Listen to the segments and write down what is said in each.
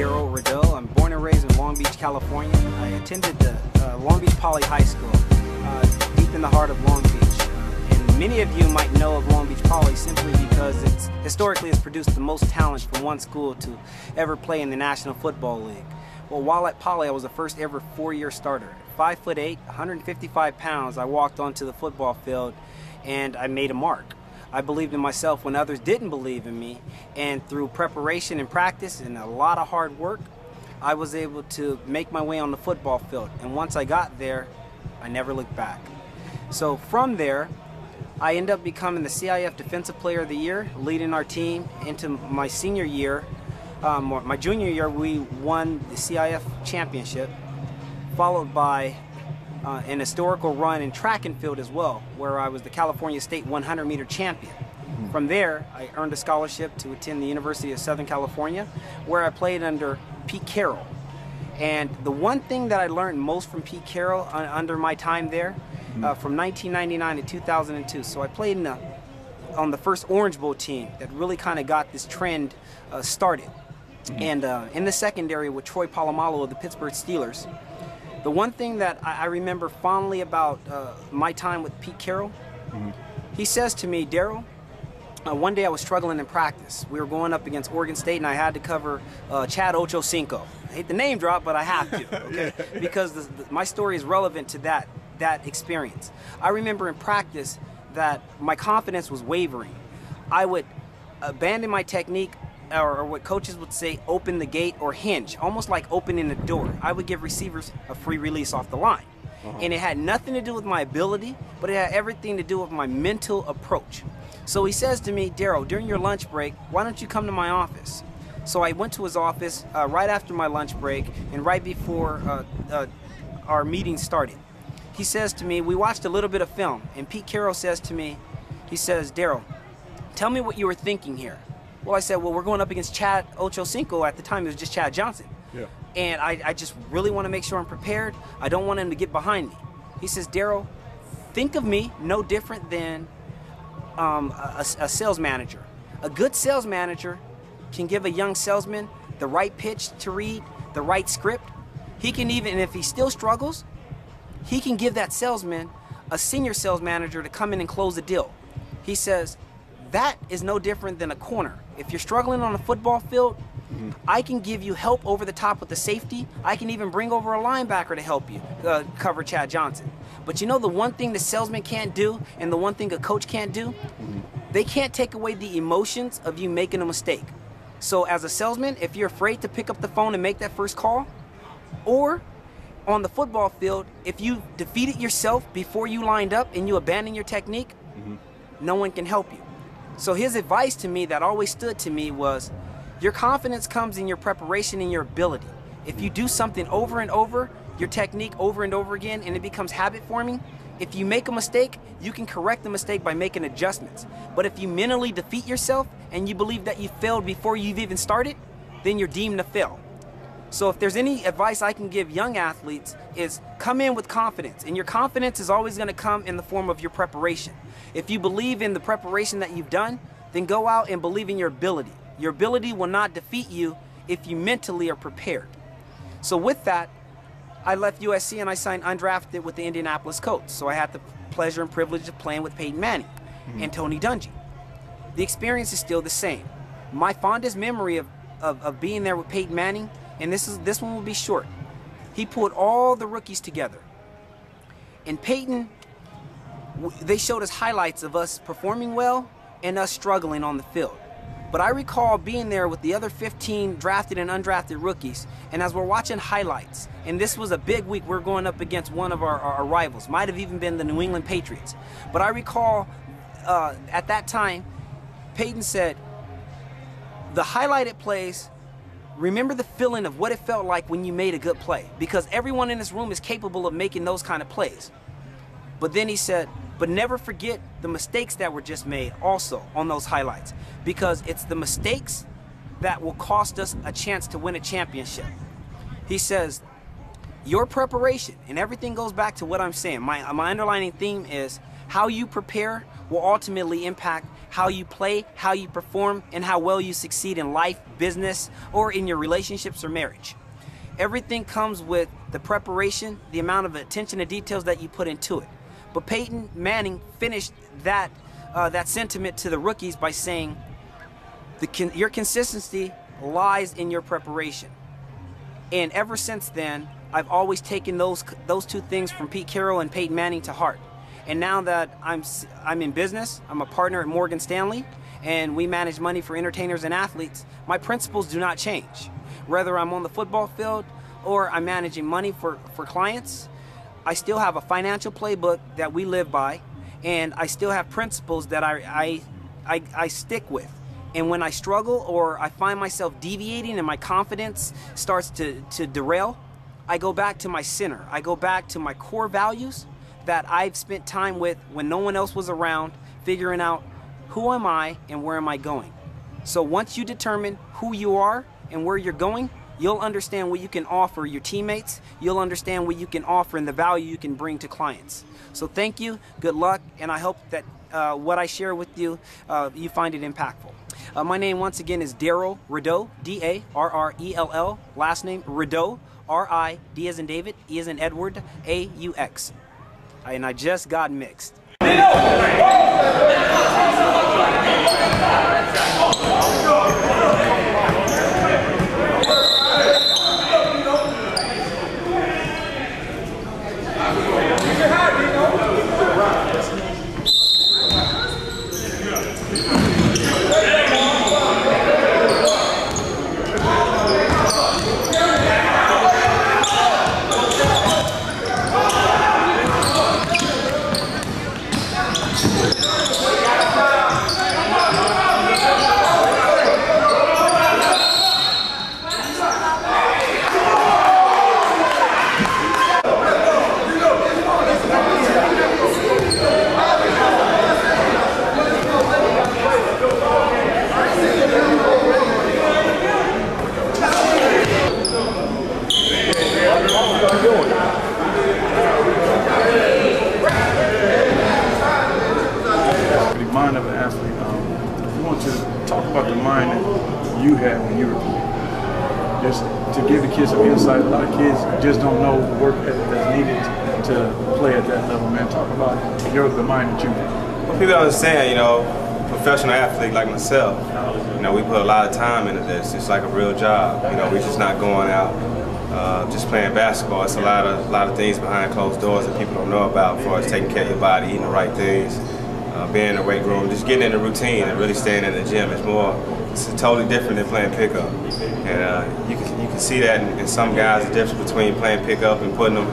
Daryl Riddell. I'm born and raised in Long Beach, California. I attended the Long Beach Poly High School, deep in the heart of Long Beach. And many of you might know of Long Beach Poly simply because it's historically has produced the most talent from one school to ever play in the National Football League. Well, while at Poly, I was the first ever four-year starter. 5'8", 155 pounds, I walked onto the football field and I made a mark. I believed in myself when others didn't believe in me, and through preparation and practice and a lot of hard work, I was able to make my way on the football field. And once I got there, I never looked back. So from there, I ended up becoming the CIF Defensive Player of the Year, leading our team into my senior year. My junior year, we won the CIF championship, followed by an historical run in track and field as well, where I was the California State 100-meter champion. From there, I earned a scholarship to attend the University of Southern California, where I played under Pete Carroll. And the one thing that I learned most from Pete Carroll under my time there, from 1999 to 2002, so I played on the first Orange Bowl team that really kind of got this trend started. And in the secondary with Troy Polamalu of the Pittsburgh Steelers. The one thing that I remember fondly about my time with Pete Carroll, he says to me, Daryl, one day I was struggling in practice. We were going up against Oregon State and I had to cover Chad Ochocinco. I hate the name drop, but I have to, okay? Because my story is relevant to that experience. I remember in practice that my confidence was wavering. I would abandon my technique, or what coaches would say, open the gate or hinge, almost like opening the door. I would give receivers a free release off the line. And it had nothing to do with my ability, but it had everything to do with my mental approach. So he says to me, Daryl, during your lunch break, why don't you come to my office? So I went to his office right after my lunch break and right before our meeting started. He says to me, we watched a little bit of film, and Pete Carroll says to me, he says, Daryl, tell me what you were thinking here. Well, I said, well, we're going up against Chad Ochocinco. At the time, it was just Chad Johnson. Yeah. And I just really want to make sure I'm prepared. I don't want him to get behind me. He says, Daryl, think of me no different than a sales manager. A good sales manager can give a young salesman the right pitch to read, the right script. He can even, if he still struggles, he can give that salesman a senior sales manager to come in and close the deal. He says, that is no different than a corner. If you're struggling on a football field, I can give you help over the top with the safety. I can even bring over a linebacker to help you cover Chad Johnson. But you know the one thing the salesman can't do and the one thing a coach can't do? They can't take away the emotions of you making a mistake. So as a salesman, if you're afraid to pick up the phone and make that first call, or on the football field, if you defeated yourself before you lined up and you abandon your technique, no one can help you. So his advice to me that always stood to me was, your confidence comes in your preparation and your ability. If you do something over and over, your technique over and over again, and it becomes habit forming, if you make a mistake, you can correct the mistake by making adjustments. But if you mentally defeat yourself and you believe that you failed before you've even started, then you're deemed to fail. So if there's any advice I can give young athletes is come in with confidence, and your confidence is always going to come in the form of your preparation. If you believe in the preparation that you've done, then go out and believe in your ability. Your ability will not defeat you if you mentally are prepared. So with that, I left USC and I signed undrafted with the Indianapolis Colts. So I had the pleasure and privilege of playing with Peyton Manning and Tony Dungy. The experience is still the same. My fondest memory of being there with Peyton Manning, and this one will be short. He pulled all the rookies together. And Peyton, they showed us highlights of us performing well and us struggling on the field. But I recall being there with the other 15 drafted and undrafted rookies, and as we're watching highlights, and this was a big week, we're going up against one of our rivals, might have even been the New England Patriots. But I recall at that time, Peyton said, the highlighted plays, remember the feeling of what it felt like when you made a good play, because everyone in this room is capable of making those kind of plays. But then he said, but never forget the mistakes that were just made also on those highlights, because it's the mistakes that will cost us a chance to win a championship. He says, your preparation, and everything goes back to what I'm saying. My underlining theme is How you prepare will ultimately impact how you play, how you perform, and how well you succeed in life, business, or in your relationships or marriage. Everything comes with the preparation, the amount of attention to details that you put into it. But Peyton Manning finished that sentiment to the rookies by saying, your consistency lies in your preparation. And ever since then, I've always taken those two things from Pete Carroll and Peyton Manning to heart. And now that I'm in business, I'm a partner at Morgan Stanley, and we manage money for entertainers and athletes, my principles do not change. Whether I'm on the football field or I'm managing money for clients, I still have a financial playbook that we live by, and I still have principles that I stick with. And when I struggle or I find myself deviating and my confidence starts to derail, I go back to my center. I go back to my core values that I've spent time with when no one else was around, figuring out who am I and where am I going. So once you determine who you are and where you're going, you'll understand what you can offer your teammates. You'll understand what you can offer and the value you can bring to clients. So thank you, good luck, and I hope that what I share with you, you find it impactful. My name once again is Darrell Rideaux, D-A-R-R-E-L-L, last name Rideaux, R-I-D as in David, E as in Edward, A-U-X. And I just got mixed. Mind of an athlete. I want to talk about the mind that you had when you were playing. Just to give the kids some insight. A lot of kids just don't know the work that's needed to play at that level. Man, talk about the mind that you had. Well, people understand, you know, professional athlete like myself, you know, we put a lot of time into this. It's like a real job. You know, we're just not going out just playing basketball. It's a lot of things behind closed doors that people don't know about, as far as taking care of your body, eating the right things. Being in the weight room, just getting in the routine and really staying in the gym. It's totally different than playing pickup. And you can see that in some guys, the difference between playing pickup and putting them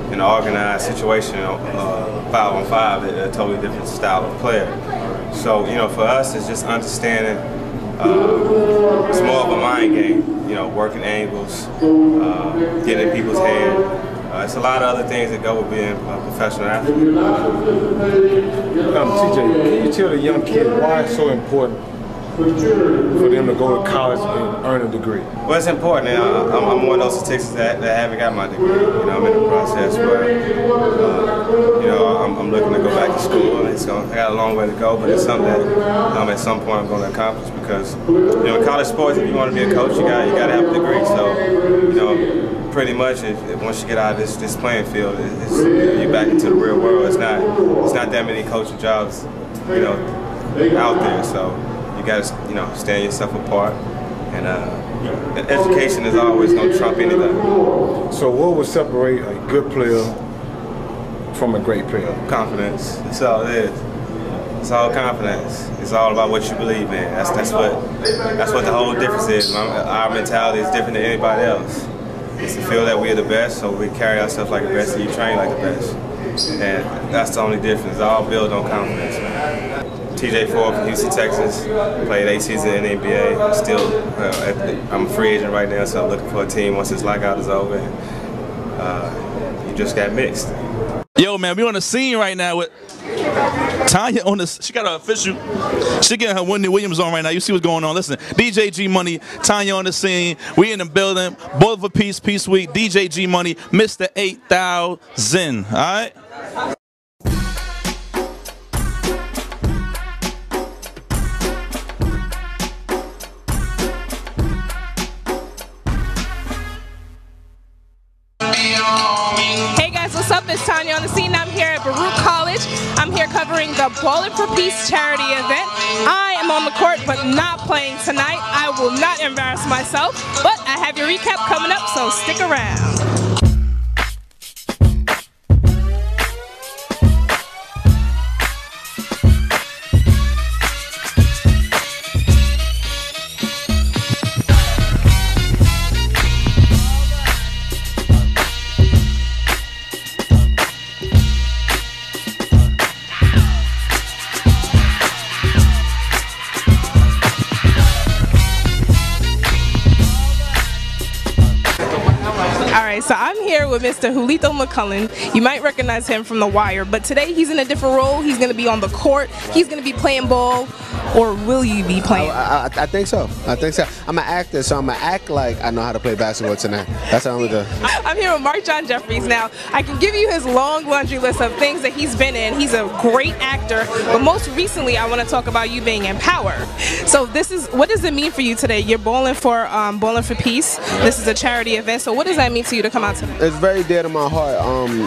in an organized situation, 5-on-5, a totally different style of player. So, you know, for us, it's just understanding, it's more of a mind game, you know, working angles, getting in people's head. It's a lot of other things that go with being a professional athlete. TJ, can you tell the young kid why it's so important for them to go to college and earn a degree? Well, it's important. And I'm one of those statistics that haven't got my degree. You know, I'm in the process where, you know, I'm looking to go back to school. I got a long way to go, but it's something that at some point I'm going to accomplish because, you know, in college sports, if you want to be a coach, you got to have a degree. So, you know, pretty much, once you get out of this playing field, you're back into the real world. It's not that many coaching jobs, you know, out there. So you got to, you know, stand yourself apart. And education is always going to trump anything. So what would separate a good player from a great player? Confidence. That's all it is. It's all confidence. It's all about what you believe in. That's what the whole difference is. Our mentality is different than anybody else. It's to feel that we're the best, so we carry ourselves like the best and you train like the best. And that's the only difference. It's all built on confidence, man. TJ Ford from Houston, Texas. Played 8 seasons in the NBA. Still, I'm a free agent right now, so I'm looking for a team once this lockout is over. And, you just got mixed. Yo, man, we on the scene right now with Tanya on this. She got her official. She getting her Wendy Williams on right now. You see what's going on. Listen, DJ G Money, Tanya on the scene. We in the building. Both for Peace Week. DJ G Money, Mr. 8000. All right. up? It's Tanya on the scene. I'm here at Baruch College. I'm here covering the Ballin' for Peace charity event. I am on the court, but not playing tonight. I will not embarrass myself, but I have your recap coming up, so stick around. So I'm here with Mr. Julito McCullen. You might recognize him from The Wire, but today he's in a different role. He's going to be on the court. He's going to be playing ball, or will you be playing? I think so. I think so. I'm an actor, so I'm going to act like I know how to play basketball tonight. That's how I'm going to do. I'm here with Mark John Jeffries. Now, I can give you his long laundry list of things that he's been in. He's a great actor, but most recently I want to talk about you being in Power. So what does it mean for you today? You're Ballin' for Peace. This is a charity event, so what does that mean to you to come out tonight? It's very dear to my heart.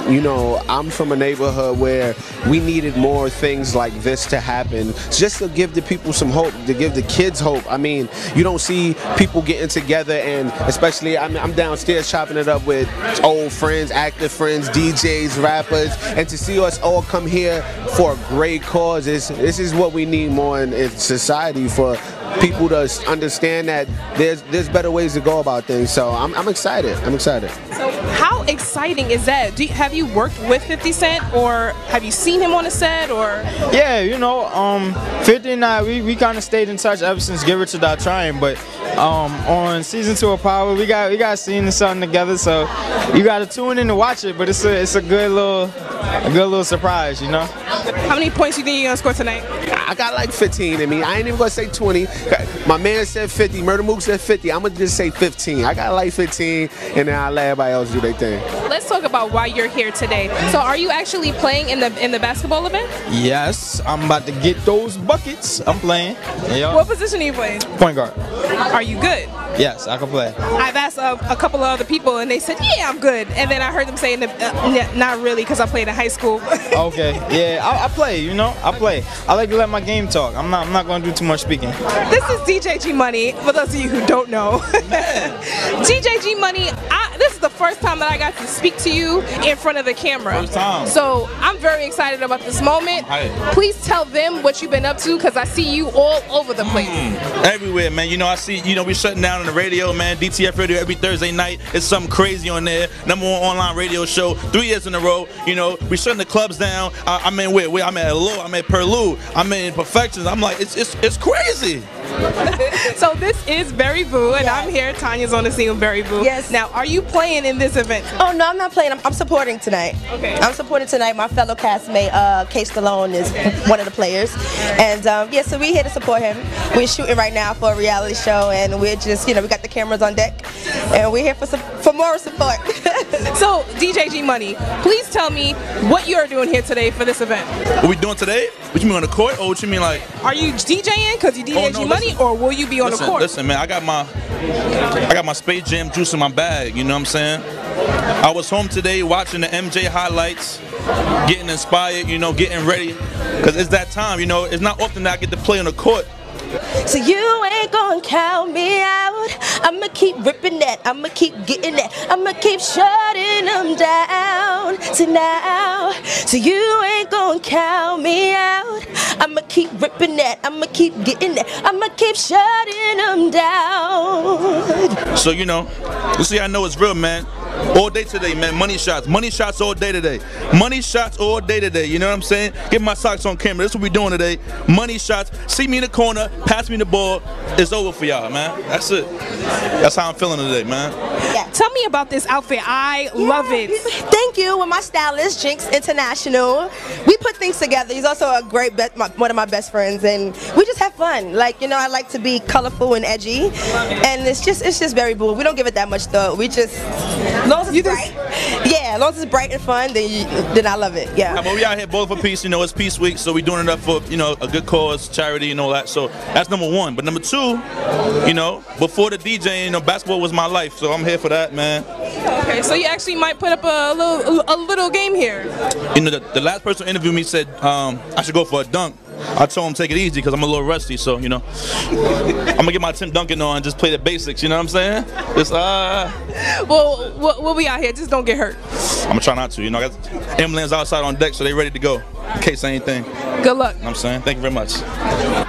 You know, I'm from a neighborhood where we needed more things like this to happen, just to give the people some hope, to give the kids hope. I mean, you don't see people getting together, and especially I'm downstairs chopping it up with old friends, active friends, DJs, rappers, and to see us all come here for a great cause, this is what we need more in society, for people to understand that there's better ways to go about things. So I'm excited. I'm excited. So how exciting is that? Have you worked with 50 Cent, or have you seen him on a set, or? Yeah, you know, 50 and I, we kind of stayed in touch ever since Get Rich or Die Trying, but on season 2 of Power, we got seen something together, so you got to tune in to watch it. But it's a good little surprise, you know. How many points do you think you're gonna score tonight? I got like 15 in me. I ain't even gonna say 20. My man said 50. Murder Mook said 50. I'm gonna just say 15. I got like 15, and then I'll let everybody else do their thing. Let's talk about why you're here today. So, are you actually playing in the basketball event? Yes, I'm about to get those buckets. I'm playing. Yep. What position are you playing? Point guard. Are you good? Yes, I can play. I've asked a couple of other people, and they said, "Yeah, I'm good." And then I heard them saying, "Not really," because I played in high school. Okay, yeah, I play. You know, I play. I like to let my game talk. I'm not going to do too much speaking. This is DJ G Money. For those of you who don't know, DJ G Money. This is the first time that I got to speak to you in front of the camera. First time. So I'm very excited about this moment. Please tell them what you've been up to, because I see you all over the place. Everywhere, man. You know, I see, we're shutting down on the radio, man. DTF Radio every Thursday night. It's something crazy on there. #1 online radio show, 3 years in a row. You know, we shutting the clubs down. I'm in where? I'm at Hello, I'm at Perlou, I'm in Perfections. I'm like, it's crazy. So this is Berry Boo, and I'm here. Tanya's on the scene with Berry Boo. Yes. Now, are you playing in this event tonight? Oh, no, I'm not playing. I'm supporting tonight. Okay. I'm supporting tonight. My fellow castmate, Kay Stallone, is one of the players. And, yeah, so we're here to support him. We're shooting right now for a reality show, and we're just, we got the cameras on deck, and we're here for more support. So, DJ G Money, please tell me what you are doing here today for this event. What we doing today? What you mean on the court, or what you mean like? Are you DJing because you DJ G Money, or will you be on the court? Listen, man, I got my Space Jam juice in my bag. You know what I'm saying? I was home today watching the MJ highlights, getting inspired, getting ready, because it's that time. It's not often that I get to play on the court. So you ain't gonna count me out. I'ma keep ripping that. I'ma keep getting that. I'ma keep shutting them down. So now, so you ain't gonna count me out. I'ma keep ripping that. I'ma keep getting that. I'ma keep shutting them down. So you see, I know it's real, man. All day today, man. Money shots all day today. Money shots all day today. You know what I'm saying? Get my socks on camera. That's what we're doing today. Money shots. See me in the corner. Pass me the ball. It's over for y'all, man. That's it. That's how I'm feeling today, man. Yeah. Tell me about this outfit. I love it. Thank you. With my stylist, Jinx International, we put things together. He's also a great, one of my best friends, and we just have fun. Like, I like to be colorful and edgy, and it's just very cool. We don't give it that much thought. We just, as long as it's bright, yeah, as long as it's bright and fun, then I love it. Yeah. But we out here both for peace. It's Peace Week, so we're doing it up for a good cause, charity, and all that. So that's #1. But #2, before the DJing, basketball was my life, so I'm here for that, man. Okay, so you actually might put up a little game here. You know, the last person who interviewed me said I should go for a dunk. I told him take it easy because I'm a little rusty, so you know, I'm gonna get my Tim Duncan on and just play the basics. You know what I'm saying? Just Well, we'll be out here. Just don't get hurt. I'm gonna try not to. You know, I got ambulance outside on deck, so they ready to go in case anything. Good luck. You know what I'm saying? Thank you very much.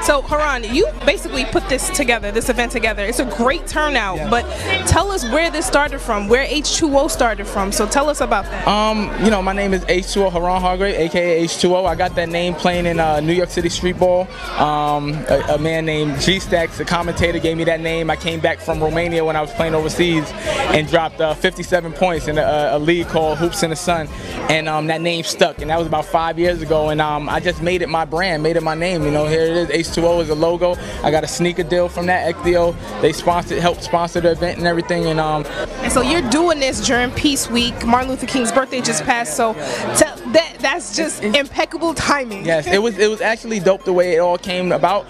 So, Haran, you basically put this event together. It's a great turnout, but tell us where this started from, where H2O started from. So tell us about that. You know, my name is H2O, Haran Hargrave, aka H2O. I got that name playing in New York City street ball. A man named G-Stacks, the commentator, gave me that name. I came back from Romania when I was playing overseas and dropped 57 points in a league called Hoops in the Sun, and that name stuck. And that was about 5 years ago. And I just made it my brand, made it my name. You know, here it is. H2O is a logo. I got a sneaker deal from that deal. They helped sponsor the event and everything. And so you're doing this during Peace Week. Martin Luther King's birthday just passed, so that's just impeccable timing. Yes, it was actually dope the way it all came about.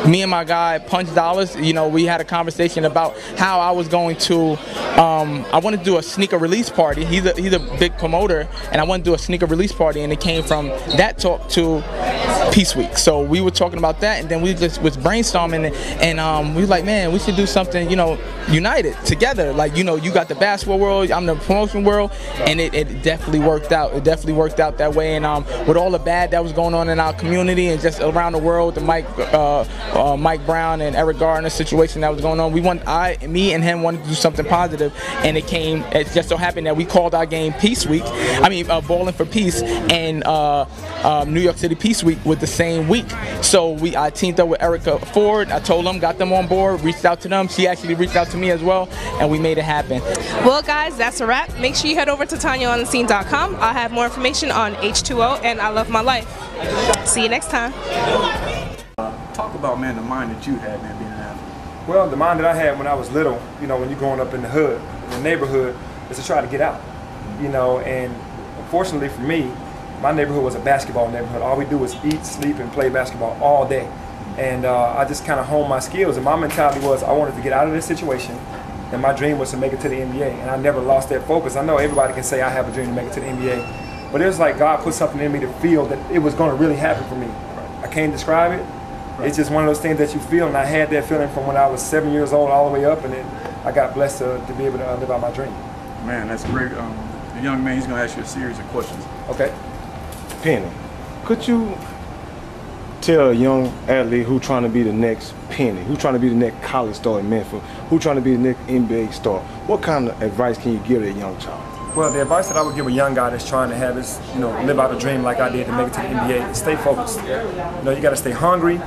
Me and my guy Punch Dollars, you know, we had a conversation about how I was going to, I wanted to do a sneaker release party. He's a big promoter, and I wanted to do a sneaker release party, and it came from that talk to Peace Week. So we were talking about that, and then we just was brainstorming, and we were like, man, we should do something, you know, united together. Like, you know, you got the basketball world, I'm the promotion world, and it definitely worked out. It definitely worked out that way. And with all the bad that was going on in our community and just around the world, the Mike Brown and Eric Gardner situation that was going on, me and him wanted to do something positive, and it just so happened that we called our game Peace Week. I mean, Bowling for Peace and New York City Peace Week with the same week. So I teamed up with Erica Ford. I told them, got them on board, reached out to them. She actually reached out to me as well, and we made it happen. Well, guys, that's a wrap. Make sure you head over to TanyaOnTheScene.com. I'll have more information on H2O and I Love My Life. See you next time. Talk about, man, the mind that you had, man, being an athlete. Well, the mind that I had when I was little, you know, when you're growing up in the hood, in the neighborhood, is to try to get out, you know. And unfortunately for me, my neighborhood was a basketball neighborhood. All we do is eat, sleep, and play basketball all day. And I just kind of honed my skills. And my mentality was I wanted to get out of this situation, and my dream was to make it to the NBA. And I never lost that focus. I know everybody can say I have a dream to make it to the NBA, but it was like God put something in me to feel that it was going to really happen for me. I can't describe it. It's just one of those things that you feel, and I had that feeling from when I was 7 years old all the way up, and then I got blessed to be able to live out my dream. Man, that's great. The young man, he's going to ask you a series of questions. Okay. Penny, could you tell a young athlete who trying to be the next Penny, who trying to be the next college star in Memphis, who trying to be the next NBA star, what kind of advice can you give a young child? Well, the advice that I would give a young guy that's trying to have is, you know, live out a dream like I did to make it to the NBA, stay focused. You know, you got to stay hungry,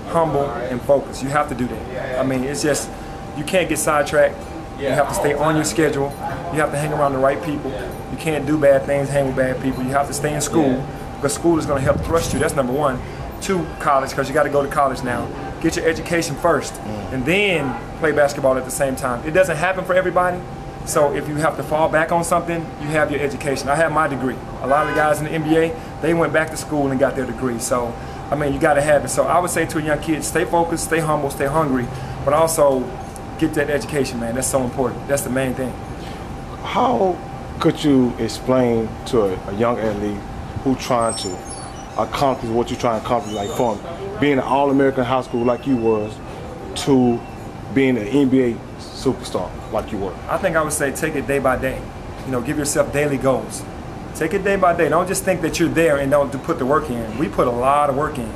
humble, and focused. You have to do that. I mean, it's just, you can't get sidetracked. You have to stay on your schedule. You have to hang around the right people. You can't do bad things, hang with bad people. You have to stay in school, because school is going to help thrust you. That's number one. 2, college, because you got to go to college now. Get your education first, and then play basketball at the same time. It doesn't happen for everybody. So if you have to fall back on something, you have your education. I have my degree. A lot of the guys in the NBA, they went back to school and got their degree. So, I mean, you got to have it. So I would say to a young kid, stay focused, stay humble, stay hungry, but also get that education, man. That's so important. That's the main thing. How could you explain to a young athlete who trying to accomplish what you're trying to accomplish, like from being an All-American high school like you was to being an NBA superstar like you were? I think I would say take it day by day. You know, give yourself daily goals. Take it day by day. Don't just think that you're there and don't put the work in. We put a lot of work in.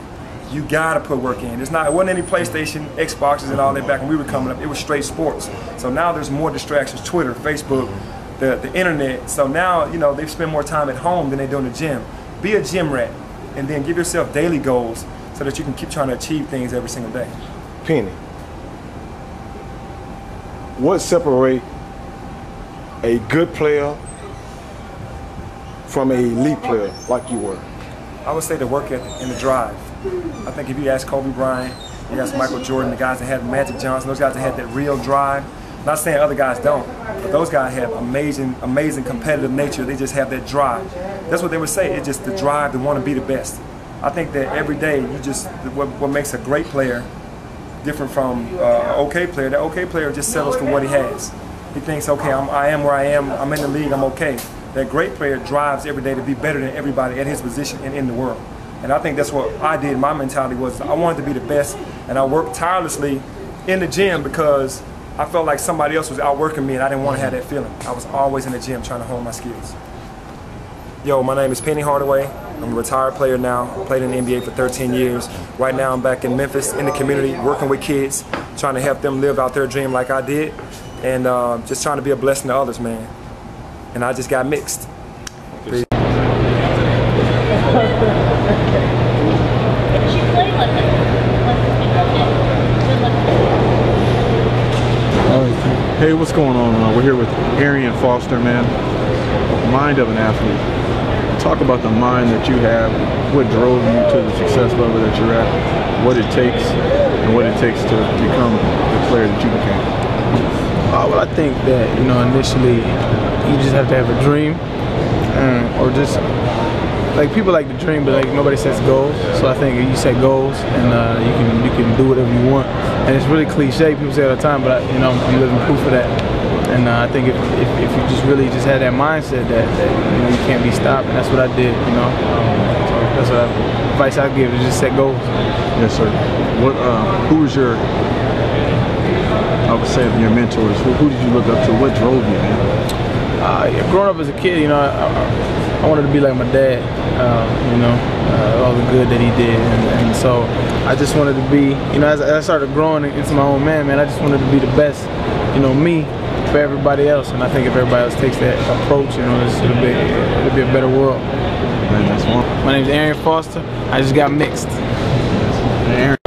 You gotta put work in. It wasn't any PlayStation, Xboxes and all that back when we were coming up. It was straight sports. So now there's more distractions, Twitter, Facebook, the internet. So now, you know, they spend more time at home than they do in the gym. Be a gym rat, and then give yourself daily goals so that you can keep trying to achieve things every single day. Penny, what separates a good player from an elite player like you were? I would say the work ethic and the drive. I think if you ask Kobe Bryant, you ask Michael Jordan, the guys that had Magic Johnson, those guys that had that real drive. Not saying other guys don't, but those guys have amazing competitive nature. They just have that drive. That's what they would say. It's just the drive to want to be the best. I think that every day, what makes a great player different from an okay player, that okay player just settles for what he has. He thinks, okay, I am where I am. I'm in the league. I'm okay. That great player drives every day to be better than everybody at his position and in the world. And I think that's what I did. My mentality was I wanted to be the best, and I worked tirelessly in the gym because I felt like somebody else was outworking me, and I didn't want to have that feeling. I was always in the gym trying to hone my skills. Yo, my name is Penny Hardaway. I'm a retired player now. I played in the NBA for 13 years. Right now I'm back in Memphis in the community working with kids, trying to help them live out their dream like I did, and just trying to be a blessing to others, man. And I just got mixed. Peace. Hey, what's going on? We're here with Arian Foster, man. Mind of an athlete. Talk about the mind that you have, what drove you to the success level that you're at, what it takes, and what it takes to become the player that you became. Well, I think that, you know, initially you just have to have a dream, or just like people like to dream, but like nobody sets goals. So I think you set goals, and you can do whatever you want. And it's really cliche. People say it all the time, but you know, I'm living proof of that. And I think if you just really just had that mindset that you know, you can't be stopped, and that's what I did. You know, so that's what advice I give, is just set goals. Yes, sir. What? Who was your? I would say your mentors. Who did you look up to? What drove you, man? Yeah, growing up as a kid, you know, I wanted to be like my dad. You know, all the good that he did, and so I just wanted to be. You know, as I started growing into my own man, I just wanted to be the best. You know, me. For everybody else, and I think if everybody else takes that approach, you know, it'll be a better world. Man, that's one. My name's Arian Foster. I just got mixed. Aaron.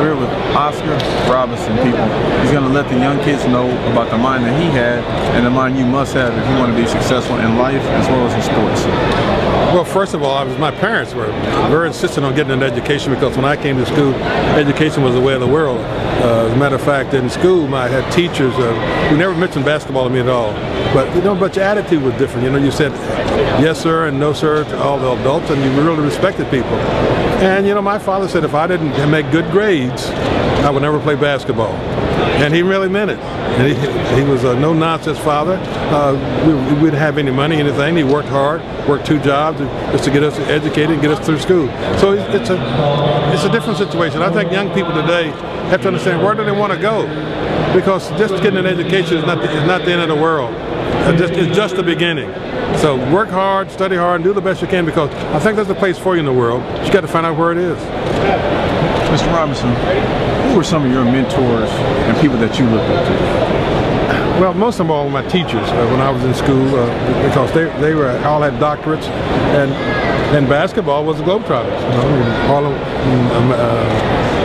We're with Oscar Robinson, people. He's going to let the young kids know about the mind that he had and the mind you must have if you want to be successful in life as well as in sports. Well, first of all, my parents were very insistent on getting an education, because when I came to school, education was the way of the world. As a matter of fact, in school, I had teachers who never mentioned basketball to me at all. But you know, but your attitude was different. You know, you said yes, sir, and no, sir, to all the adults, and you really respected people. And you know, my father said if I didn't make good grades, I would never play basketball. And he really meant it. And he was a no-nonsense father. We didn't have any money, anything. He worked hard, worked 2 jobs just to get us educated and get us through school. So it's a different situation. I think young people today have to understand, where do they want to go? Because just getting an education is not the end of the world. It's just the beginning. So work hard, study hard, and do the best you can, because I think there's a place for you in the world. You got to find out where it is. Mr. Robinson, who were some of your mentors and people that you looked up to? Well, most of all my teachers when I was in school, because they all had doctorates, and basketball was the Globetrotters. You know,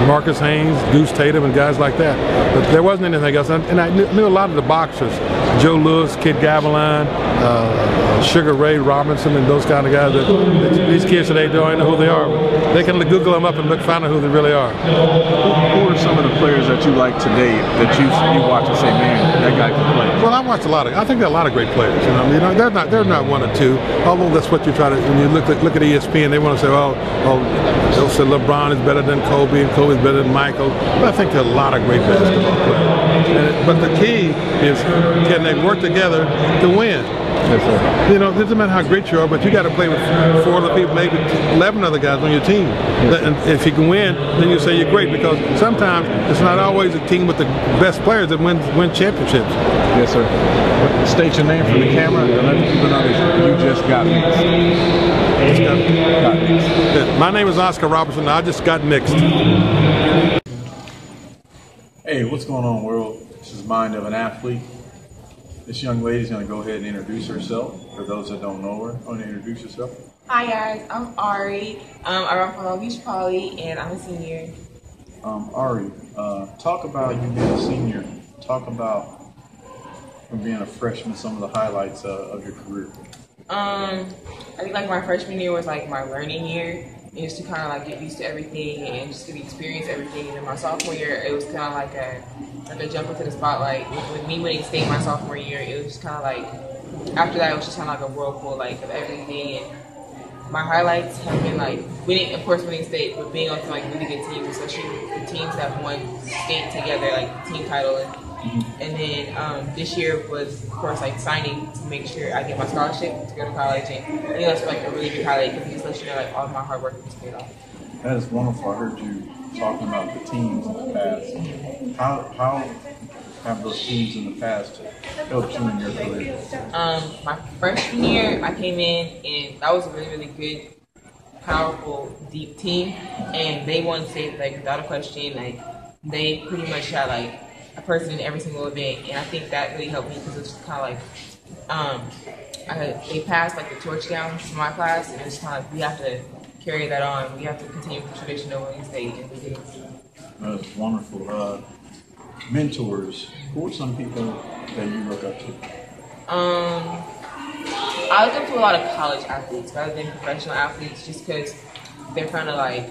Marcus Haynes, Goose Tatum, and guys like that. But there wasn't anything else. And I knew a lot of the boxers: Joe Louis, Kid Gavilan, Sugar Ray Robinson, and those kind of guys. These kids today don't know who they are. They can Google them up and find out who they really are. Who are some of the players that you like today that you watch and say, man, that guy can play? Well, I watched a lot of. I think there are a lot of great players. You know, they're not 1 or 2. Although that's what you try to. When you look at ESPN, they want to say, they'll say LeBron is better than Kobe and Kobe is better than Michael. But I think there are a lot of great basketball players. But the key is, can they work together to win? Yes, sir. You know, it doesn't matter how great you are, but you got to play with 4 other people, maybe 11 other guys on your team. Yes. And if you can win, then you say you're great, because sometimes it's not always a team with the best players that win championships. Yes, sir. State your name for the camera and let the people know that you just got mixed. My name is Oscar Robinson. I just got mixed. Hey, what's going on, world? This is Mind of an Athlete. This young lady's going to go ahead and introduce herself. For those that don't know her, want to introduce yourself? Hi guys, I'm Ari. I run for Long Beach Poly, and I'm a senior. Ari, talk about you being a senior. Talk about from being a freshman, some of the highlights of your career. I think like my freshman year was like my learning year. Just to kind of like get used to everything and just to experience everything. And then my sophomore year, it was kind of like a jump into the spotlight. With me winning state my sophomore year, it was just kind of like, after that, it was just kind of like a whirlpool like of everything. And my highlights have been like winning, of course, winning state, but being on some like really good teams, especially the teams that won state together, like the team title. And then this year was, of course, like signing to make sure I get my scholarship to go to college, and I think that's like a really big highlight because it just lets you know like all of my hard work has paid off. That is wonderful. I heard you talking about the teams in the past. How have those teams in the past helped you in your career? My freshman year, I came in, and that was a really, really good, powerful, deep team, and they won state like without a question. Like they pretty much had like a person in every single event, and I think that really helped me because it's just kind of like they passed like the torch down to my class, and it's kind of like we have to carry that on. We have to continue the tradition of winning state, and we do. That's wonderful. Mentors. Who are some people that you look up to? I look up to a lot of college athletes rather than professional athletes, just because they're kind of like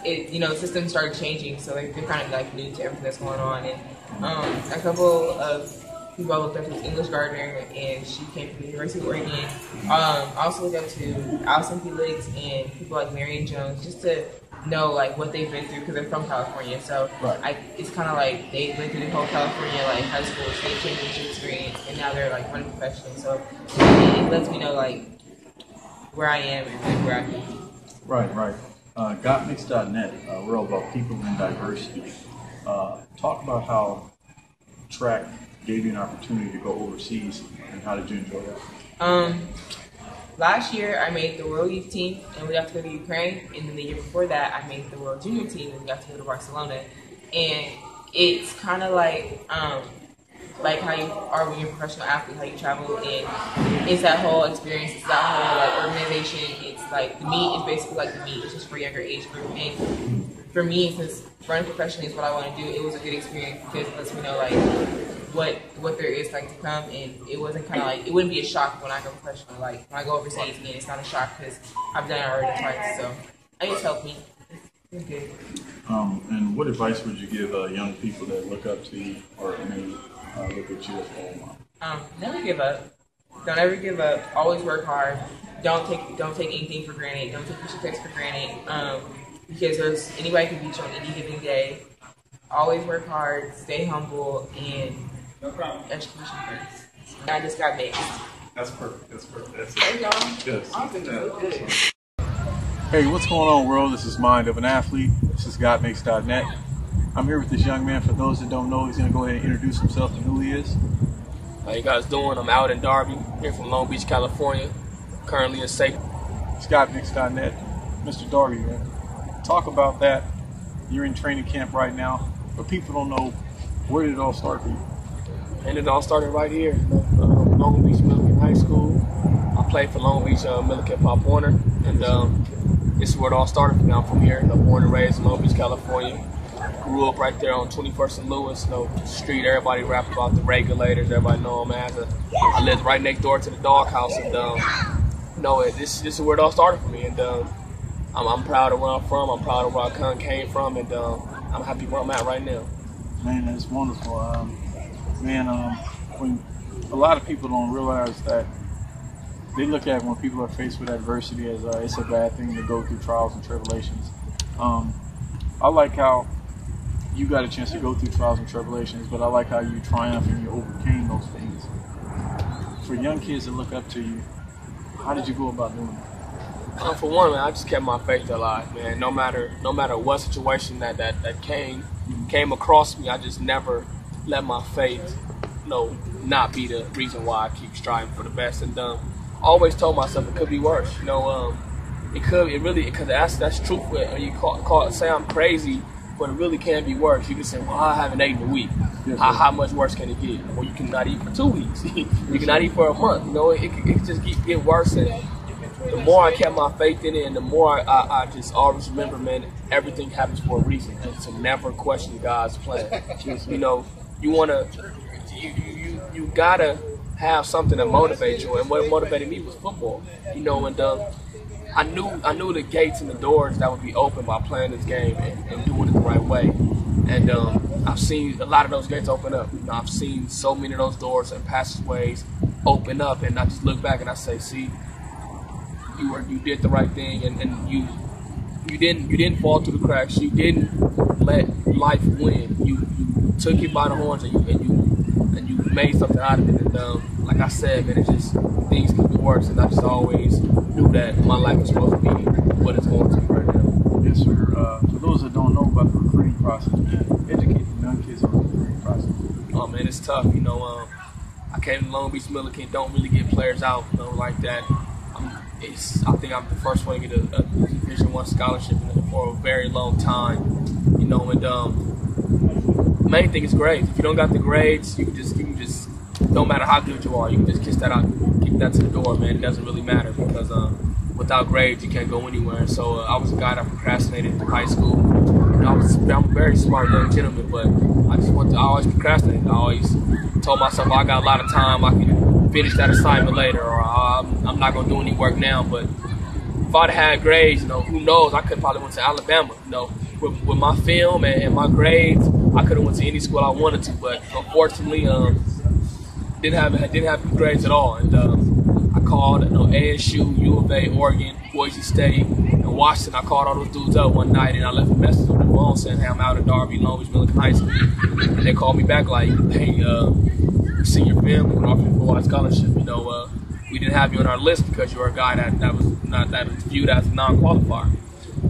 it. You know, the system started changing, so they're kind of like new to everything that's going on. And a couple of people I looked up to was English Gardner, and she came from the University of Oregon. I also look up to Allison Felix and people like Marion Jones, just to know like what they've been through because they're from California. So it's kind of like they've been through the whole California like high school state championship experience, and now they're like running professionally. So it lets me know like where I am and where I can be. Right. Gotmix.net, we're all about people and diversity. Talk about how track gave you an opportunity to go overseas, and how did you enjoy that? Last year I made the World Youth Team, and we got to go to Ukraine, and then the year before that I made the World Junior Team, and we got to go to Barcelona. And it's kind of like how you are when you're a professional athlete, how you travel, and it's that whole experience, it's that whole like organization. It's like the meet is basically like the meet, it's just for a younger age group. And for me, since running professionally is what I want to do, it was a good experience because it lets me know like what there is like to come, and it wasn't kind of like, it wouldn't be a shock when I go professional. Like when I go overseas again, it's not a shock because I've done it already twice. So I just helped me. It's good. And what advice would you give young people that look up to you or may look at you as a role model? Never give up. Don't ever give up. Always work hard. Don't take anything for granted. Don't take what you text for granted. Because anybody can beat you on any given day. Always work hard. Stay humble, and education first. I just got mixed. That's perfect. That's it. Hey y'all. Yes. Awesome. Good. Hey, what's going on, world? This is Mind of an Athlete. This is Gotmix.net. I'm here with this young man. For those that don't know, he's going to go ahead and introduce himself and who he is. How you guys doing? I'm out in Darby, here from Long Beach, California. Currently in safe. It's Gotmix.net. Mr. Darby, man. Talk about that. You're in training camp right now, but people don't know, where did it all start for you? And it all started right here, Long Beach Milliken High School. I played for Long Beach Milliken Pop Warner, and this is where it all started for me. I'm from here, born and raised in Long Beach, California. Grew up right there on 21st and Lewis, street. Everybody rap about the regulators. Everybody know them as I lived right next door to the doghouse, and this is where it all started for me. And I'm proud of where I'm from. I'm proud of where I came from, and I'm happy where I'm at right now. Man, that's wonderful. When a lot of people don't realize that, they look at when people are faced with adversity as it's a bad thing to go through trials and tribulations. I like how you got a chance to go through trials and tribulations, but I like how you triumphed and you overcame those things. For young kids that look up to you, how did you go about doing that? For one, man, I just kept my faith alive, man. No matter what situation that came across me, I just never let my faith, not be the reason why I keep striving for the best. And I always told myself it could be worse. Because that's truth. You say I'm crazy, but it really can be worse. You can say, well, I haven't eaten in a week. Yes, how much worse can it get? Well, you cannot eat for 2 weeks. You cannot eat for a month. It can just get worse. And the more I kept my faith in it, and the more I just always remember, man, everything happens for a reason. And to never question God's plan. You gotta have something that motivates you. And what motivated me was football. And I knew the gates and the doors that would be open by playing this game and doing it the right way. And I've seen a lot of those gates open up. I've seen so many of those doors and passageways open up, and I just look back and I say, see, you did the right thing, and you didn't fall through the cracks. You didn't let life win. You took it by the horns and you made something out of it. And like I said, man, it's just things could be worse. And I just always knew that my life was supposed to be what it's going to be right now. Yes, sir. For those that don't know about the recruiting process, man, educate the young kids on the recruiting process. Oh man, it's tough. You know, I came to Long Beach Millikan, don't really get players out, you know, like that. I think I'm the first one to get a Division I scholarship for a very long time, you know. And main thing is grades. If you don't got the grades, you can just don't matter how good you are, you can just kick that out, keep that to the door, man. It doesn't really matter because without grades, you can't go anywhere. And so I was a guy that procrastinated through high school. You know, I'm a very smart young gentleman, but I always procrastinated. I always told myself I got a lot of time, I can finish that assignment later, or I'm not gonna do any work now. But if I'd had grades, you know, who knows? I could probably went to Alabama. You know, with my film and my grades, I could have went to any school I wanted to. But unfortunately, didn't have good grades at all. And I called, you know, ASU, U of A, Oregon, Boise State, and Washington. I called all those dudes up one night and I left a message on the phone saying, hey, I'm out in Darby, Long Beach Millikan High School. And they called me back like, hey, we see your film, we're gonna offer you a full-ride scholarship. You know, we didn't have you on our list because you were a guy that was viewed as a non-qualifier.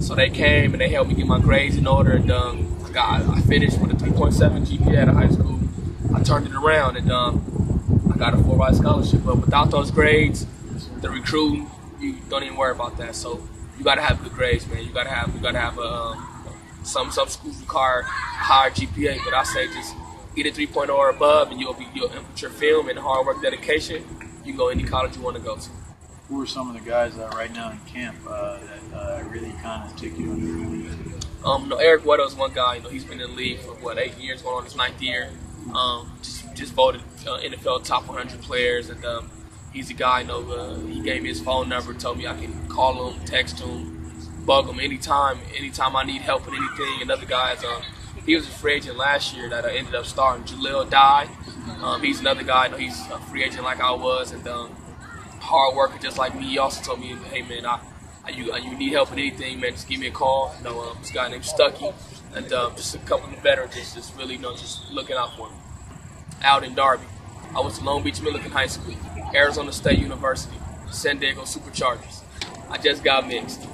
So they came and they helped me get my grades in order, and I finished with a 3.7 GPA out of high school. I turned it around and I got a full-ride scholarship. But without those grades, the recruiting, you don't even worry about that. So you gotta have good grades, man. You gotta have some schools require a higher GPA, but I say just get a 3.0 or above, and you'll put your film and hard work, dedication. You can go any college you want to go to. Who are some of the guys right now in camp that really kind of take you under the wing? No, Eric Weddle is one guy. You know, he's been in the league for 8 years, going on his 9th year. Just voted NFL top 100 players, and he's a guy. You know, he gave me his phone number, told me I can call him, text him, bug him anytime I need help with anything. Another guy is he was a free agent last year that ended up starting. Jaleel Dye. He's another guy. You know, he's a free agent like I was, and hard worker just like me. He also told me, hey man, you need help with anything, man, just give me a call. You know, this guy named Stuckey, and just a couple of veterans, just really, you know, just looking out for him. Out in Darby, I went to Long Beach Millikan High School, Arizona State University, San Diego Superchargers. I just got mixed.